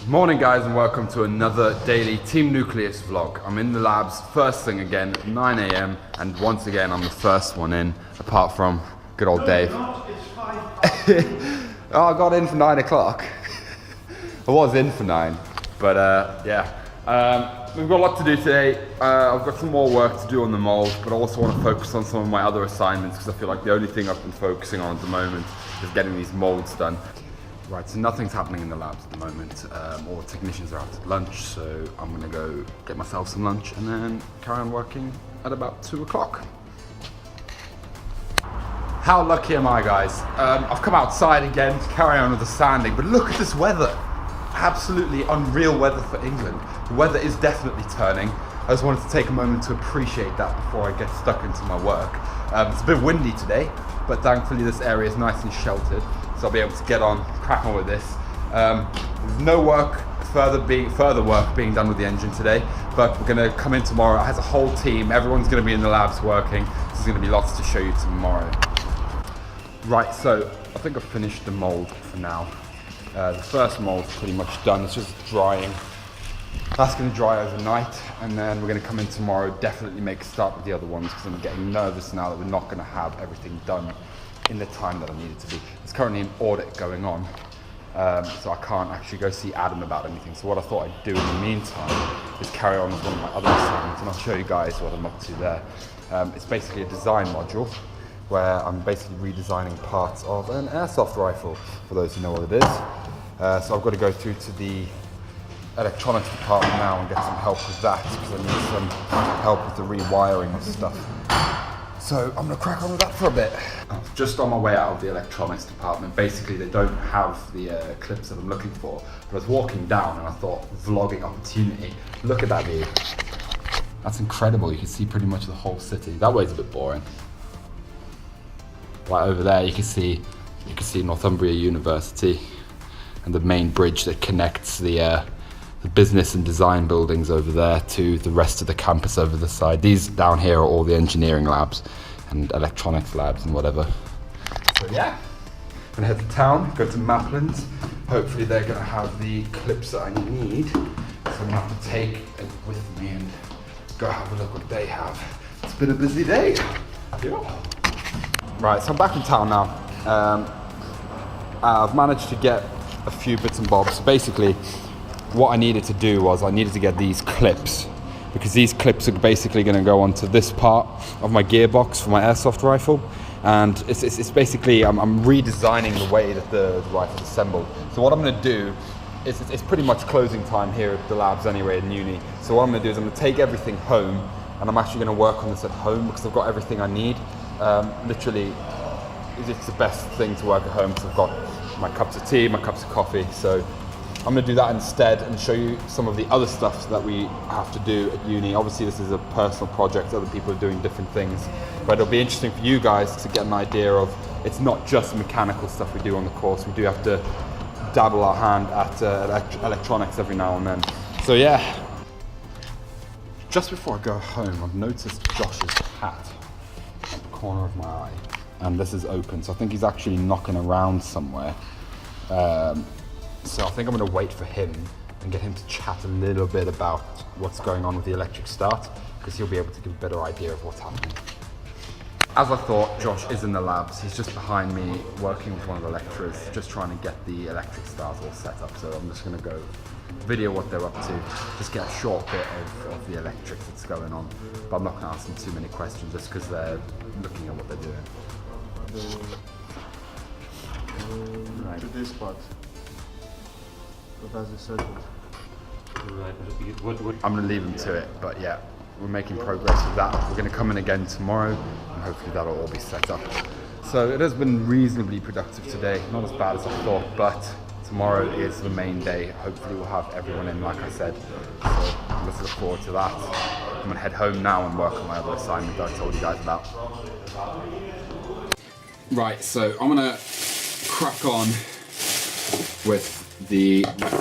Morning guys, and welcome to another daily Team Nucleus vlog. I'm in the labs first thing again at 9 AM and once again I'm the first one in, apart from good old Dave. It's 5. Oh, I got in for 9 o'clock. I was in for 9, but we've got a lot to do today. I've got some more work to do on the mold, but I also want to focus on some of my other assignments because I feel like the only thing I've been focusing on at the moment is getting these molds done. Right, so nothing's happening in the labs at the moment. All the technicians are out at lunch, so I'm gonna go get myself some lunch and then carry on working at about 2 o'clock. How lucky am I, guys? I've come outside again to carry on with the sanding, but look at this weather. Absolutely unreal weather for England. The weather is definitely turning. I just wanted to take a moment to appreciate that before I get stuck into my work. It's a bit windy today, but thankfully this area is nice and sheltered, so I'll be able to get on, crack on with this. There's no further work being done with the engine today, but we're gonna come in tomorrow as a whole team. Everyone's gonna be in the labs working. There's gonna be lots to show you tomorrow. Right, so I think I've finished the mold for now. The first mold's pretty much done, it's just drying. That's gonna dry overnight, and then we're gonna come in tomorrow, definitely make a start with the other ones, because I'm getting nervous now that we're not gonna have everything done in the time that I need it to be. There's currently an audit going on, so I can't actually go see Adam about anything. So what I thought I'd do in the meantime is carry on with one of my other assignments, and I'll show you guys what I'm up to there. It's basically a design module where I'm basically redesigning parts of an airsoft rifle, for those who know what it is. So I've got to go through to the electronics department now and get some help with that, because I need some help with the rewiring of stuff. So I'm gonna crack on with that for a bit. I'm just on my way out of the electronics department. Basically, they don't have the clips that I'm looking for, but I was walking down and I thought, vlogging opportunity. Look at that view. That's incredible. You can see pretty much the whole city. That way's a bit boring. Right over there, you can see Northumbria University and the main bridge that connects the business and design buildings over there to the rest of the campus over the side. These down here are all the engineering labs and electronics labs and whatever. So yeah, I'm gonna head to town, go to Maplin's. Hopefully they're gonna have the clips that I need. So I'm gonna have to take it with me and go have a look what they have. It's been a busy day. Yeah. Right, so I'm back in town now. I've managed to get a few bits and bobs. Basically, what I needed to do was I needed to get these clips, because these clips are basically going to go onto this part of my gearbox for my airsoft rifle, and it's basically I'm redesigning the way that the rifle's assembled. So what I'm going to do is it's pretty much closing time here at the labs anyway in uni. So what I'm going to do is I'm going to take everything home, and I'm actually going to work on this at home because I've got everything I need. Literally, it's the best thing to work at home because I've got my cups of tea, my cups of coffee. So I'm going to do that instead and show you some of the other stuff that we have to do at uni. Obviously this is a personal project, other people are doing different things, but it'll be interesting for you guys to get an idea of, it's not just mechanical stuff we do on the course. We do have to dabble our hand at electronics every now and then. So yeah, just before I go home, I've noticed Josh's hat at the corner of my eye, and this is open, so I think he's actually knocking around somewhere. So I think I'm going to wait for him and get him to chat a little bit about what's going on with the electric start, because he'll be able to give a better idea of what's happening. As I thought, Josh is in the labs. He's just behind me working with one of the lecturers, just trying to get the electric start all set up. So I'm just going to go video what they're up to, just get a short bit of the electrics that's going on. But I'm not going to ask them too many questions just because they're looking at what they're doing. To this part. What has the circle? Right. I'm going to leave them to it, but yeah, we're making progress with that. We're going to come in again tomorrow, and hopefully that'll all be set up. So it has been reasonably productive today, not as bad as I thought, but tomorrow is the main day. Hopefully we'll have everyone in, like I said. So let's look forward to that. I'm going to head home now and work on my other assignment that I told you guys about. Right, so I'm going to crack on with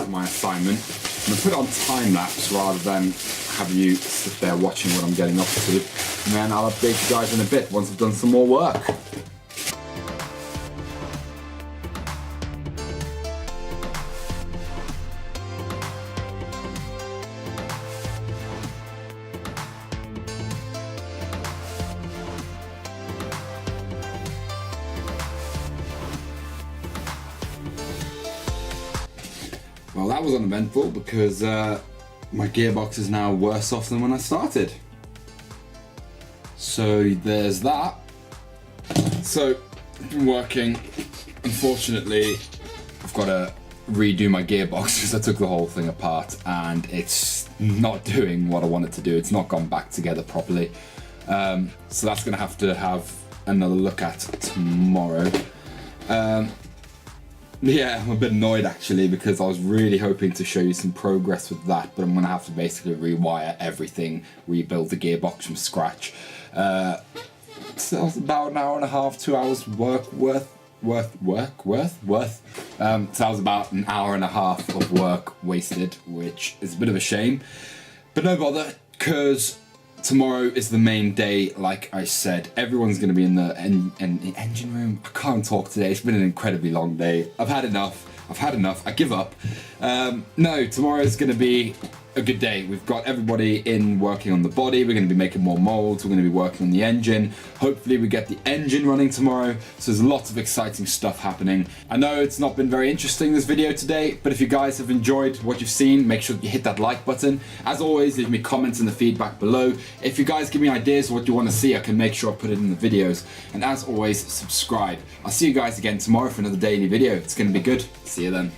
my assignment. I'm going to put it on time lapse rather than have you sit there watching what I'm getting up to, and then I'll update you guys in a bit once I've done some more work. Well, that was uneventful because my gearbox is now worse off than when I started. So there's that. So I've been working. Unfortunately, I've got to redo my gearbox because I took the whole thing apart and it's not doing what I want it to do. It's not gone back together properly. So that's going to have another look at tomorrow. Yeah, I'm a bit annoyed actually because I was really hoping to show you some progress with that, but I'm going to have to basically rewire everything, rebuild the gearbox from scratch. So it's about an hour and a half, 2 hours worth. So that was about an hour and a half of work wasted, which is a bit of a shame. But no bother, because tomorrow is the main day, like I said. Everyone's going to be in the engine room. I can't talk today. It's been an incredibly long day. I've had enough. I give up. No, tomorrow is going to be a good day. We've got everybody in working on the body. We're going to be making more molds. We're going to be working on the engine. Hopefully we get the engine running tomorrow. So there's lots of exciting stuff happening. I know it's not been very interesting, this video today, but if you guys have enjoyed what you've seen, make sure you hit that like button. As always, leave me comments in the feedback below. If you guys give me ideas of what you want to see, I can make sure I put it in the videos. And as always, subscribe. I'll see you guys again tomorrow for another daily video. It's going to be good. See you then.